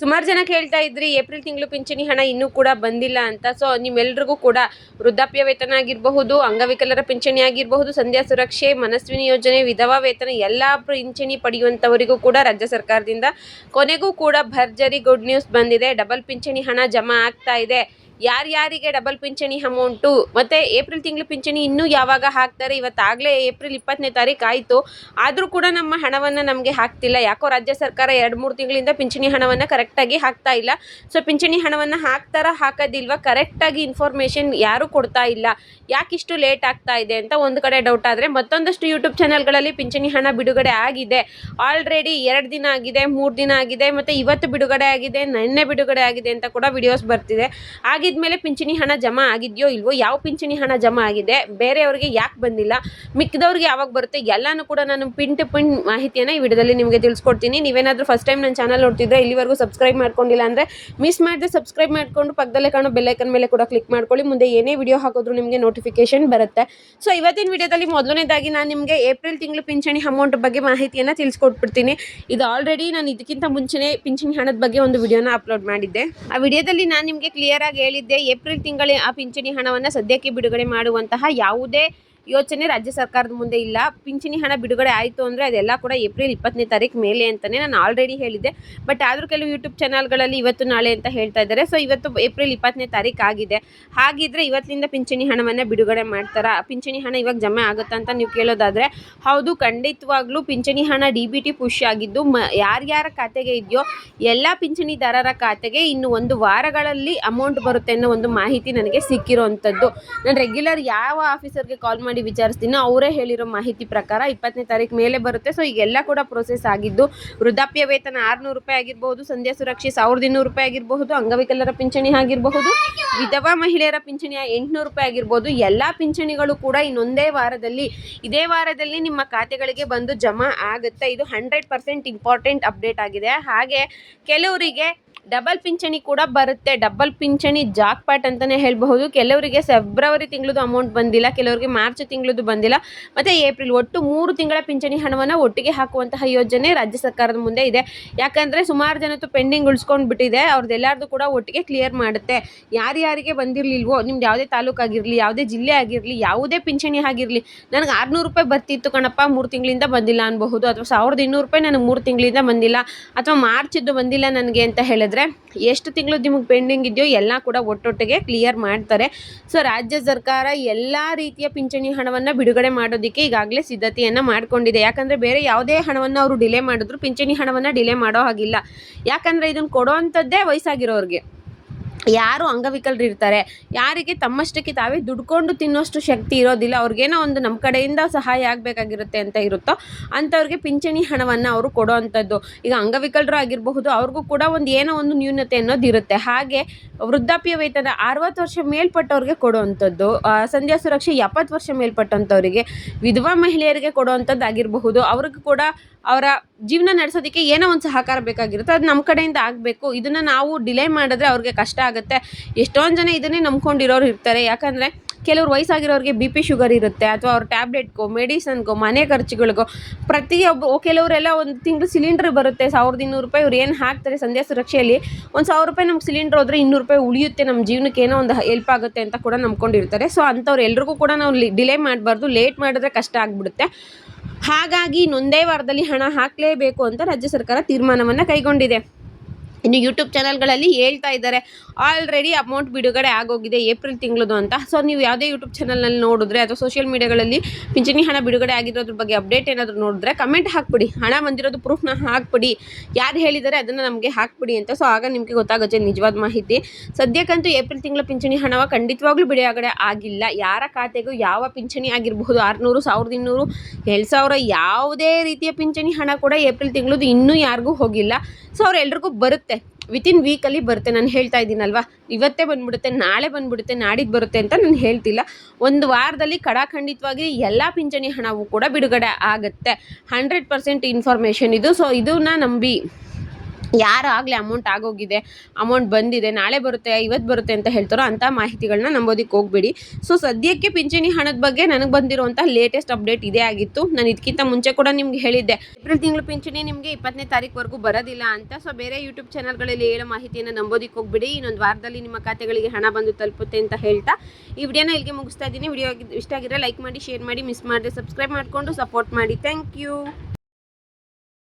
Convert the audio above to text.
ಸುಮಾರು ಜನ ಕೇಳ್ತಾ ಇದ್ರಿ ಏಪ್ರಿಲ್ ತಿಂಗಳು ಪಿಂಚಣಿ ಹಣ ಇನ್ನೂ ಕೂಡ ಬಂದಿಲ್ಲ ಅಂತ. ಸೊ ನಿಮ್ಮೆಲ್ರಿಗೂ ಕೂಡ ವೃದ್ಧಾಪ್ಯ ವೇತನ ಆಗಿರಬಹುದು, ಅಂಗವಿಕಲರ ಪಿಂಚಣಿ ಆಗಿರಬಹುದು, ಸಂಧ್ಯಾ ಸುರಕ್ಷೆ, ಮನಸ್ವಿನಿ ಯೋಜನೆ, ವಿಧವಾ ವೇತನ ಎಲ್ಲ ಪಿಂಚಣಿ ಪಡೆಯುವಂಥವರಿಗೂ ಕೂಡ ರಾಜ್ಯ ಸರ್ಕಾರದಿಂದ ಕೊನೆಗೂ ಕೂಡ ಭರ್ಜರಿ ಗುಡ್ ನ್ಯೂಸ್ ಬಂದಿದೆ. ಡಬಲ್ ಪಿಂಚಣಿ ಹಣ ಜಮಾ ಆಗ್ತಾ ಇದೆ. ಯಾರ್ಯಾರಿಗೆ ಡಬಲ್ ಪಿಂಚಣಿ ಅಮೌಂಟು ಮತ್ತು ಏಪ್ರಿಲ್ ತಿಂಗಳು ಪಿಂಚಣಿ ಇನ್ನೂ ಯಾವಾಗ ಹಾಕ್ತಾರೆ, ಇವತ್ತಾಗಲೇ ಏಪ್ರಿಲ್ 20ನೇ ತಾರೀಕು ಆಯಿತು, ಆದರೂ ಕೂಡ ನಮ್ಮ ಹಣವನ್ನು ನಮಗೆ ಹಾಕ್ತಿಲ್ಲ. ಯಾಕೋ ರಾಜ್ಯ ಸರ್ಕಾರ 2-3 ತಿಂಗಳಿಂದ ಪಿಂಚಣಿ ಹಣವನ್ನು ಕರೆಕ್ಟಾಗಿ ಹಾಕ್ತಾ ಇಲ್ಲ. ಸೊ ಪಿಂಚಣಿ ಹಣವನ್ನು ಹಾಕೋದಿಲ್ವ, ಕರೆಕ್ಟಾಗಿ ಇನ್ಫಾರ್ಮೇಷನ್ ಯಾರೂ ಕೊಡ್ತಾ ಇಲ್ಲ. ಯಾಕಿಷ್ಟು ಲೇಟ್ ಆಗ್ತಾ ಇದೆ ಅಂತ ಒಂದು ಕಡೆ ಡೌಟ್ ಆದರೆ, ಮತ್ತೊಂದಷ್ಟು ಯೂಟ್ಯೂಬ್ ಚಾನಲ್ಗಳಲ್ಲಿ ಪಿಂಚಣಿ ಹಣ ಬಿಡುಗಡೆ ಆಗಿದೆ. ಆಲ್ರೆಡಿ 2 ದಿನ ಆಗಿದೆ, 3 ದಿನ ಆಗಿದೆ, ಮತ್ತು ಇವತ್ತು ಬಿಡುಗಡೆ ಆಗಿದೆ, ನಿನ್ನೆ ಬಿಡುಗಡೆ ಆಗಿದೆ ಅಂತ ಕೂಡ ವಿಡಿಯೋಸ್ ಬರ್ತಿದೆ. ಆಗಿದ್ಮೇಲೆ ಪಿಂಚಣಿ ಹಣ ಜಮಾ ಆಗಿದೆಯೋ ಇಲ್ವೋ, ಯಾವ ಪಿಂಚಣಿ ಹಣ ಜಮಾ ಆಗಿದೆ, ಬೇರೆಯವ್ರಿಗೆ ಯಾಕೆ ಬಂದಿಲ್ಲ, ಮಿಕ್ಕಿದವ್ರಿಗೆ ಯಾವಾಗ ಬರುತ್ತೆ, ಎಲ್ಲನೂ ಕೂಡ ನಾನು ಪಿನ್ ಟು ಪಿನ್ ಮಾಹಿತಿಯನ್ನು ಈ ವಿಡಿಯೋದಲ್ಲಿ ನಿಮಗೆ ತಿಳಿಸ್ಕೊಡ್ತೀನಿ. ನೀವೇನಾದರೂ ಫಸ್ಟ್ ಟೈಮ್ ನನ್ನ ಚಾನಲ್ ನೋಡ್ತಿದ್ರೆ, ಇಲ್ಲಿವರೆಗೂ ಸಬ್ಸ್ಕ್ರೈಬ್ ಮಾಡ್ಕೊಂಡಿಲ್ಲ ಅಂದರೆ ಮಿಸ್ ಮಾಡದೆ ಸಬ್ಸ್ಕ್ರೈಬ್ ಮಾಡಿಕೊಂಡು ಪಕ್ಕದಲ್ಲೇ ಕಾಣೋ ಬೆಲ್ಲೈಕನ್ ಮೇಲೆ ಕೂಡ ಕ್ಲಿಕ್ ಮಾಡ್ಕೊಳ್ಳಿ. ಮುಂದೆ ಏನೇ ವಿಡಿಯೋ ಹಾಕಿದ್ರು ನಿಮಗೆ ನೋಟಿಫಿಕೇಶನ್ ಬರುತ್ತೆ. ಸೊ ಇವತ್ತಿನ ವಿಡಿಯೋದಲ್ಲಿ ಮೊದಲನೇದಾಗಿ ನಾನು ನಿಮಗೆ ಏಪ್ರಿಲ್ ತಿಂಗಳು ಪಿಂಚಣಿ ಅಮೌಂಟ್ ಬಗ್ಗೆ ಮಾಹಿತಿಯನ್ನು ತಿಳಿಸ್ಕೊಟ್ಬಿಡ್ತೀನಿ. ಇದು ಆಲ್ರೆಡಿ ನಾನು ಇದಕ್ಕಿಂತ ಮುಂಚೆನೇ ಪಿಂಚಣಿ ಹಣದ ಬಗ್ಗೆ ಒಂದು ವಿಡಿಯೋನ ಅಪ್ಲೋಡ್ ಮಾಡಿದ್ದೆ. ಆ ವಿಡಿಯೋದಲ್ಲಿ ನಾನು ನಿಮಗೆ ಕ್ಲಿಯರ್ ಆಗಿ ಹೇಳಿದ್ದೆ, ಏಪ್ರಿಲ್ ತಿಂಗಳ ಆ ಪಿಂಚಣಿ ಹಣವನ್ನು ಸದ್ಯಕ್ಕೆ ಬಿಡುಗಡೆ ಮಾಡುವಂತಹ ಯಾವುದೇ ಯೋಚನೆ ರಾಜ್ಯ ಸರ್ಕಾರದ ಮುಂದೆ ಇಲ್ಲ. ಪಿಂಚಣಿ ಹಣ ಬಿಡುಗಡೆ ಆಯಿತು ಅಂದರೆ ಅದೆಲ್ಲ ಕೂಡ ಏಪ್ರಿಲ್ 20ನೇ ತಾರೀಕು ಮೇಲೆ ಅಂತಲೇ ನಾನು ಆಲ್ರೆಡಿ ಹೇಳಿದ್ದೆ. ಬಟ್ ಆದರೂ ಕೆಲವು ಯೂಟ್ಯೂಬ್ ಚಾನಲ್ಗಳಲ್ಲಿ ಇವತ್ತು ನಾಳೆ ಅಂತ ಹೇಳ್ತಾ ಇದ್ದಾರೆ. ಸೊ ಇವತ್ತು ಏಪ್ರಿಲ್ 20ನೇ ತಾರೀಕು ಆಗಿದೆ. ಹಾಗಿದ್ರೆ ಇವತ್ತಿನಿಂದ ಪಿಂಚಣಿ ಹಣವನ್ನು ಬಿಡುಗಡೆ ಮಾಡ್ತಾರಾ, ಪಿಂಚಣಿ ಹಣ ಇವಾಗ ಜಮೆ ಆಗುತ್ತಾ ಅಂತ ನೀವು ಕೇಳೋದಾದರೆ, ಹೌದು, ಖಂಡಿತವಾಗ್ಲೂ ಪಿಂಚಣಿ ಹಣ DBT ಪುಷ್ ಆಗಿದ್ದು ಯಾರ್ಯಾರ ಖಾತೆಗೆ ಇದೆಯೋ ಎಲ್ಲ ಪಿಂಚಣಿದಾರರ ಖಾತೆಗೆ ಇನ್ನು 1 ವಾರಗಳಲ್ಲಿ ಅಮೌಂಟ್ ಬರುತ್ತೆ ಅನ್ನೋ ಒಂದು ಮಾಹಿತಿ ನನಗೆ ಸಿಕ್ಕಿರೋವಂಥದ್ದು. ನಾನು ರೆಗ್ಯುಲರ್ ಯಾವ ಆಫೀಸರ್ಗೆ ಕಾಲ್ ಮಾಡಿ ವಿಚಾರಿಸ್ತೀನಿ, ಅವರೇ ಹೇಳಿರೋ ಮಾಹಿತಿ ಪ್ರಕಾರ 20ನೇ ತಾರೀಕು ಮೇಲೆ ಬರುತ್ತೆ. ಸೊ ಈಗೆಲ್ಲ ಕೂಡ ಪ್ರೋಸೆಸ್ ಆಗಿದ್ದು, ವೃದ್ಧಾಪ್ಯ ವೇತನ 600 ರೂಪಾಯಿ ಆಗಿರಬಹುದು, ಸಂಧ್ಯಾ ಸುರಕ್ಷೆ 1200 ರೂಪಾಯಿ ಆಗಿರಬಹುದು, ಅಂಗವಿಕಲರ ಪಿಂಚಣಿ ಆಗಿರಬಹುದು, ವಿಧವಾ ಮಹಿಳೆಯರ ಪಿಂಚಣಿ 800 ರೂಪಾಯಿ ಆಗಿರ್ಬೋದು, ಎಲ್ಲ ಪಿಂಚಣಿಗಳು ಕೂಡ ಇನ್ನೊಂದೇ ವಾರದಲ್ಲಿ, ಇದೇ ವಾರದಲ್ಲಿ ನಿಮ್ಮ ಖಾತೆಗಳಿಗೆ ಬಂದು ಜಮಾ ಆಗುತ್ತೆ. ಇದು 100% ಇಂಪಾರ್ಟೆಂಟ್ ಅಪ್ಡೇಟ್ ಆಗಿದೆ. ಹಾಗೆ ಕೆಲವರಿಗೆ ಡಬಲ್ ಪಿಂಚಣಿ ಕೂಡ ಬರುತ್ತೆ. ಡಬಲ್ ಪಿಂಚಣಿ ಜಾಕ್ಪಾಟ್ ಅಂತಲೇ ಹೇಳಬಹುದು. ಕೆಲವರಿಗೆ ಫೆಬ್ರವರಿ ತಿಂಗಳದು ಅಮೌಂಟ್ ಬಂದಿಲ್ಲ, ಕೆಲವರಿಗೆ ಮಾರ್ಚ್ ತಿಂಗಳದು ಬಂದಿಲ್ಲ, ಮತ್ತು ಏಪ್ರಿಲ್, ಒಟ್ಟು 3 ತಿಂಗಳ ಪಿಂಚಣಿ ಹಣವನ್ನು ಒಟ್ಟಿಗೆ ಹಾಕುವಂತಹ ಯೋಜನೆ ರಾಜ್ಯ ಸರ್ಕಾರದ ಮುಂದೆ ಇದೆ. ಯಾಕಂದರೆ ಸುಮಾರು ಜನತ್ತು ಪೆಂಡಿಂಗ್ ಉಳಿಸ್ಕೊಂಡು ಬಿಟ್ಟಿದೆ, ಅವ್ರದ್ದೆಲ್ಲರದು ಕೂಡ ಒಟ್ಟಿಗೆ ಕ್ಲಿಯರ್ ಮಾಡುತ್ತೆ. ಯಾರ್ಯಾರಿಗೆ ಬಂದಿರಲಿಲ್ವೋ, ನಿಮ್ದು ಯಾವುದೇ ತಾಲೂಕು ಆಗಿರಲಿ, ಯಾವುದೇ ಜಿಲ್ಲೆ ಆಗಿರಲಿ, ಯಾವುದೇ ಪಿಂಚಣಿ ಆಗಿರಲಿ, ನನಗೆ 600 ರೂಪಾಯಿ ಬರ್ತಿತ್ತು ಕಣಪ್ಪ, 3 ತಿಂಗಳಿಂದ ಬಂದಿಲ್ಲ ಅನ್ಬಹುದು, ಅಥವಾ 1200 ರೂಪಾಯಿ ನನಗೆ 3 ತಿಂಗಳಿಂದ ಬಂದಿಲ್ಲ, ಅಥವಾ ಮಾರ್ಚಿದ್ದು ಬಂದಿಲ್ಲ ನನಗೆ ಅಂತ ಹೇಳಿದ್ರೆ, ಎಷ್ಟು ತಿಂಗಳು ನಿಮಗೆ ಪೆಂಡಿಂಗ್ ಇದೆಯೋ ಎಲ್ಲ ಕೂಡ ಒಟ್ಟೊಟ್ಟಿಗೆ ಕ್ಲಿಯರ್ ಮಾಡ್ತಾರೆ. ಸೊ ರಾಜ್ಯ ಸರ್ಕಾರ ಎಲ್ಲ ರೀತಿಯ ಪಿಂಚಣಿ ಹಣವನ್ನು ಬಿಡುಗಡೆ ಮಾಡೋದಕ್ಕೆ ಈಗಾಗಲೇ ಸಿದ್ಧತೆಯನ್ನು ಮಾಡಿಕೊಂಡಿದೆ. ಯಾಕಂದರೆ ಬೇರೆ ಯಾವುದೇ ಹಣವನ್ನು ಅವರು ಡಿಲೇ ಮಾಡಿದ್ರು ಪಿಂಚಣಿ ಹಣವನ್ನು ಡಿಲೇ ಮಾಡೋ ಹಾಗಿಲ್ಲ. ಯಾಕಂದರೆ ಇದನ್ನು ಕೊಡೋ ಅಂಥದ್ದೇ ವಯಸ್ಸಾಗಿರೋರಿಗೆ, ಯಾರು ಅಂಗವಿಕಲರು ಇರ್ತಾರೆ, ಯಾರಿಗೆ ತಮ್ಮಷ್ಟಕ್ಕೆ ತಾವೇ ದುಡ್ಕೊಂಡು ತಿನ್ನೋಷ್ಟು ಶಕ್ತಿ ಇರೋದಿಲ್ಲ, ಅವ್ರಿಗೇನೋ ಒಂದು ನಮ್ಮ ಕಡೆಯಿಂದ ಸಹಾಯ ಆಗಬೇಕಾಗಿರುತ್ತೆ ಅಂತ ಇರುತ್ತೋ ಅಂಥವ್ರಿಗೆ ಪಿಂಚಣಿ ಹಣವನ್ನು ಅವರು ಕೊಡೋ ಅಂಥದ್ದು. ಈಗ ಅಂಗವಿಕಲರು ಆಗಿರಬಹುದು, ಅವ್ರಿಗೂ ಕೂಡ ಏನೋ ಒಂದು ನ್ಯೂನತೆ ಅನ್ನೋದು ಇರುತ್ತೆ. ಹಾಗೆ ವೃದ್ಧಾಪ್ಯ ವೇತನ 60 ವರ್ಷ ಮೇಲ್ಪಟ್ಟವ್ರಿಗೆ ಕೊಡುವಂಥದ್ದು, ಸಂಧ್ಯಾ ಸುರಕ್ಷೆ 70 ವರ್ಷ ಮೇಲ್ಪಟ್ಟಂಥವರಿಗೆ, ವಿಧವಾ ಮಹಿಳೆಯರಿಗೆ ಕೊಡುವಂಥದ್ದು ಆಗಿರಬಹುದು. ಅವ್ರಿಗೂ ಕೂಡ ಅವರ ಜೀವನ ನಡೆಸೋದಕ್ಕೆ ಏನೋ ಒಂದು ಸಹಕಾರ ಬೇಕಾಗಿರುತ್ತೆ, ಅದು ನಮ್ಮ ಕಡೆಯಿಂದ ಆಗಬೇಕು. ಇದನ್ನು ನಾವು ಡಿಲೇ ಮಾಡಿದ್ರೆ ಅವ್ರಿಗೆ ಕಷ್ಟ ಆಗುತ್ತೆ. ಎಷ್ಟೊಂದು ಜನ ಇದನ್ನೇ ನಂಬ್ಕೊಂಡಿರೋರು ಇರ್ತಾರೆ. ಯಾಕಂದರೆ ಕೆಲವ್ರು ವಯಸ್ಸಾಗಿರೋರಿಗೆ BP ಶುಗರ್ ಇರುತ್ತೆ, ಅಥವಾ ಅವ್ರ ಟ್ಯಾಬ್ಲೆಟ್ಗೋ, ಮೆಡಿಸನ್ಗೋ, ಮನೆ ಖರ್ಚುಗಳಿಗೋ, ಕೆಲವರೆಲ್ಲ ಒಂದು ತಿಂಗಳು ಸಿಲಿಂಡ್ರ್ ಬರುತ್ತೆ 1200 ರೂಪಾಯಿ. ಇವ್ರು ಏನು ಹಾಕ್ತಾರೆ ಸಂಧ್ಯಾ ಸುರಕ್ಷೆಯಲ್ಲಿ, ಒಂದು 1000 ರೂಪಾಯಿ ನಮ್ಗೆ ಸಿಲಿಂಡ್ರ್ ಹೋದರೆ 200 ರೂಪಾಯಿ ಉಳಿಯುತ್ತೆ, ನಮ್ಮ ಜೀವನಕ್ಕೆ ಏನೋ ಒಂದು ಹೆಲ್ಪ್ ಆಗುತ್ತೆ ಅಂತ ಕೂಡ ನಂಬ್ಕೊಂಡಿರ್ತಾರೆ. ಸೊ ಅಂಥವ್ರು ಎಲ್ರಿಗೂ ಕೂಡ ನಾವು ಡಿಲೇ ಮಾಡಬಾರ್ದು, ಲೇಟ್ ಮಾಡಿದ್ರೆ ಕಷ್ಟ ಆಗಿಬಿಡುತ್ತೆ. ಹಾಗಾಗಿ ಇನ್ನೊಂದೇ ವಾರದಲ್ಲಿ ಹಣ ಹಾಕಲೇಬೇಕು ಅಂತ ರಾಜ್ಯ ಸರ್ಕಾರ ತೀರ್ಮಾನವನ್ನು ಕೈಗೊಂಡಿದೆ. ಇನ್ನು ಯೂಟ್ಯೂಬ್ ಚಾನಲ್ಗಳಲ್ಲಿ ಹೇಳ್ತಾ ಇದ್ದಾರೆ ಆಲ್ರೆಡಿ ಅಮೌಂಟ್ ಬಿಡುಗಡೆ ಆಗೋಗಿದೆ ಏಪ್ರಿಲ್ ತಿಂಗಳದು ಅಂತ. ಸೊ ನೀವು ಯಾವುದೇ ಯೂಟ್ಯೂಬ್ ಚಾನಲ್ನಲ್ಲಿ ನೋಡಿದ್ರೆ ಅಥವಾ ಸೋಷಿಯಲ್ ಮೀಡಿಯಾಗಳಲ್ಲಿ ಪಿಂಚಣಿ ಹಣ ಬಿಡುಗಡೆ ಆಗಿರೋದ್ರ ಬಗ್ಗೆ ಅಪ್ಡೇಟ್ ಏನಾದರೂ ನೋಡಿದ್ರೆ ಕಮೆಂಟ್ ಹಾಕ್ಬಿಡಿ, ಹಣ ಬಂದಿರೋದು ಪ್ರೂಫ್ನ ಹಾಕ್ಬಿಡಿ, ಯಾರು ಹೇಳಿದ್ದಾರೆ ಅದನ್ನು ನಮಗೆ ಹಾಕ್ಬಿಡಿ ಅಂತ. ಸೊ ಆಗ ನಿಮಗೆ ಗೊತ್ತಾಗುತ್ತೆ ನಿಜವಾದ ಮಾಹಿತಿ. ಸದ್ಯಕ್ಕಂತೂ ಏಪ್ರಿಲ್ ತಿಂಗಳ ಪಿಂಚಣಿ ಹಣವ ಖಂಡಿತವಾಗ್ಲೂ ಬಿಡುಗಡೆ ಆಗಿಲ್ಲ. ಯಾರ ಖಾತೆಗೂ ಯಾವ ಪಿಂಚಣಿ ಆಗಿರಬಹುದು, 600, 1200, 2000, ಯಾವುದೇ ರೀತಿಯ ಪಿಂಚಣಿ ಹಣ ಕೂಡ ಏಪ್ರಿಲ್ ತಿಂಗಳದು ಇನ್ನೂ ಯಾರಿಗೂ ಹೋಗಿಲ್ಲ. ಸೊ ಅವರೆಲ್ರಿಗೂ ಬರುತ್ತೆ, ವಿತಿನ್ ವೀಕಲ್ಲಿ ಬರುತ್ತೆ. ನಾನು ಹೇಳ್ತಾ ಇದ್ದೀನಲ್ವಾ, ಇವತ್ತೇ ಬಂದುಬಿಡುತ್ತೆ, ನಾಳೆ ಬಂದುಬಿಡುತ್ತೆ, ನಾಡಿದ್ದು ಬರುತ್ತೆ ಅಂತ ನಾನು ಹೇಳ್ತಿಲ್ಲ. ಒಂದು ವಾರದಲ್ಲಿ ಖಂಡಿತವಾಗಿ ಎಲ್ಲ ಪಿಂಚಣಿ ಹಣವೂ ಕೂಡ ಬಿಡುಗಡೆ ಆಗುತ್ತೆ. 100% ಇನ್ಫಾರ್ಮೇಷನ್ ಇದು. ಸೊ ಇದನ್ನ ನಂಬಿ ಯಾರಾಗಲೇ ಅಮೌಂಟ್ ಆಗೋಗಿದೆ, ಅಮೌಂಟ್ ಬಂದಿದೆ, ನಾಳೆ ಬರುತ್ತೆ, ಇವತ್ತು ಬರುತ್ತೆ ಅಂತ ಹೇಳ್ತಾರೋ ಅಂಥ ಮಾಹಿತಿಗಳನ್ನ ನಂಬೋದಕ್ಕೆ ಹೋಗಬೇಡಿ. ಸೊ ಸದ್ಯಕ್ಕೆ ಪಿಂಚಣಿ ಹಣದ ಬಗ್ಗೆ ನನಗೆ ಬಂದಿರುವಂಥ ಲೇಟೆಸ್ಟ್ ಅಪ್ಡೇಟ್ ಇದೇ ಆಗಿತ್ತು. ನಾನು ಇದಕ್ಕಿಂತ ಮುಂಚೆ ಕೂಡ ನಿಮ್ಗೆ ಹೇಳಿದ್ದೆ ಏಪ್ರಿಲ್ ತಿಂಗಳು ಪಿಂಚಣಿ ನಿಮಗೆ 20ನೇ ತಾರೀಕುವರೆಗೂ ಬರೋದಿಲ್ಲ ಅಂತ. ಸೊ ಬೇರೆ ಯೂಟ್ಯೂಬ್ ಚಾನಲ್ಗಳಲ್ಲಿ ಹೇಳೋ ಮಾಹಿತಿಯನ್ನು ನಂಬೋದಕ್ಕೆ ಹೋಗಬೇಡಿ. ಇನ್ನೊಂದು ವಾರದಲ್ಲಿ ನಿಮ್ಮ ಖಾತೆಗಳಿಗೆ ಹಣ ಬಂದು ತಲುಪುತ್ತೆ ಅಂತ ಹೇಳ್ತಾ ಈ ವಿಡಿಯೋನ ಇಲ್ಲಿಗೆ ಮುಗಿಸ್ತಾ ಇದ್ದೀನಿ. ವಿಡಿಯೋ ಇಷ್ಟ ಆಗಿದ್ರೆ ಲೈಕ್ ಮಾಡಿ, ಶೇರ್ ಮಾಡಿ, ಮಿಸ್ ಮಾಡದೆ ಸಬ್ಸ್ಕ್ರೈಬ್ ಮಾಡಿಕೊಂಡು ಸಪೋರ್ಟ್ ಮಾಡಿ. Thank you.